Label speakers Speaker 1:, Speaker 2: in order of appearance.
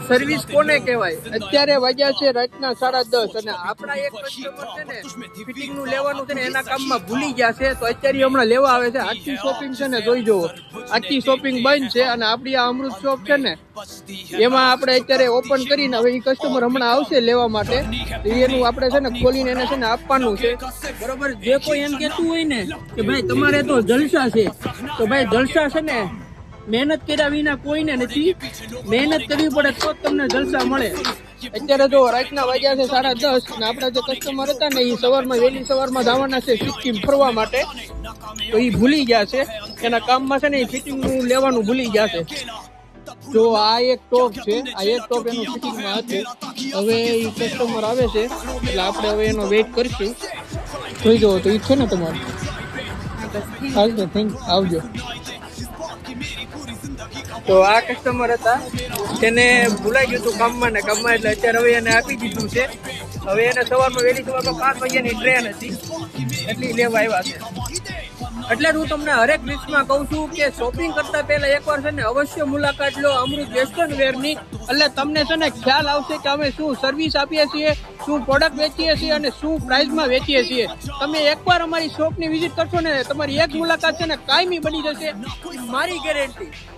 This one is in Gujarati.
Speaker 1: સર્વિસ કોને કહેવાય? અત્યારે વાગ્યા છે રાતના 10:30 અને આપણા એક કસ્ટમર છે ને ફિટિંગ નું લેવાનું છે ને એના કામમાં ભૂલી ગયા છે, તો અત્યારે હમણાં લેવા આવે છે. આખી શોપિંગ છે ને જોઈ જુઓ, આખી શોપિંગ બંધ છે અને આપણી આ અમૃત શોપ છે ને એમાં આપણે અત્યારે ઓપન કરીને હવે એ કસ્ટમર હમણાં આવશે લેવા માટે, એનું આપણે છે ને ખોલીને એને છે ને આપવાનું છે. બરોબર, જે કોઈ એમ કહેતું હોય ને કે ભાઈ તમારે તો જલસા છે, તો ભાઈ જલસા છે ને મહેનત કર્યા વિના કોઈને નથી. મહેનત કરવી પડે તો જ તમને જલસા મળે. અત્યારે જો રાતના વાગ્યા છે 10:30 અને આપણા જે કસ્ટમર હતા ને એ સવારમાં વહેલી સવારમાં જવાના છે સિક્કિમ ફરવા માટે, તો એ ભૂલી ગયા છે. એના કામમાં છે ને એ ફિટિંગનું લેવાનું ભૂલી ગયા છે. જો આ એક ટોપ છે, આ એક ટોપ એનું ફિટિંગમાં હતું. હવે એ કસ્ટમર આવે છે એટલે આપણે હવે એનો વેઇટ કરીશું. જોઈ જુઓ તો એ છે ને તમારું. આવજો, આવજો. તો આ કસ્ટમર હતા, તેને ભૂલાઈ ગયું હતું કામમાં ને કામમાં, એટલે અત્યારે હવે એને આપી દીધું છે. હવે એને સવારમાં વહેલી સવારમાં 5 વાગ્યાની ટ્રેન હતી એટલી લેવા આવ્યા છે. એટલે હું તમને હરેક લિસ્ટમાં કહું છું કે શોપિંગ કરતા પહેલા એકવાર છે ને અવશ્ય મુલાકાત લો અમૃત વેસ્ટર્ન વેરની. એટલે તમને છે ને ખ્યાલ આવશે કે અમે શું સર્વિસ આપીએ છીએ, શું પ્રોડક્ટ વેચીએ છીએ અને શું પ્રાઇસમાં વેચીએ છીએ. તમે એકવાર અમારી શોપની વિઝિટ કરશો ને તમારી એક મુલાકાત છે ને કાયમી બની જશે, મારી ગેરંટી.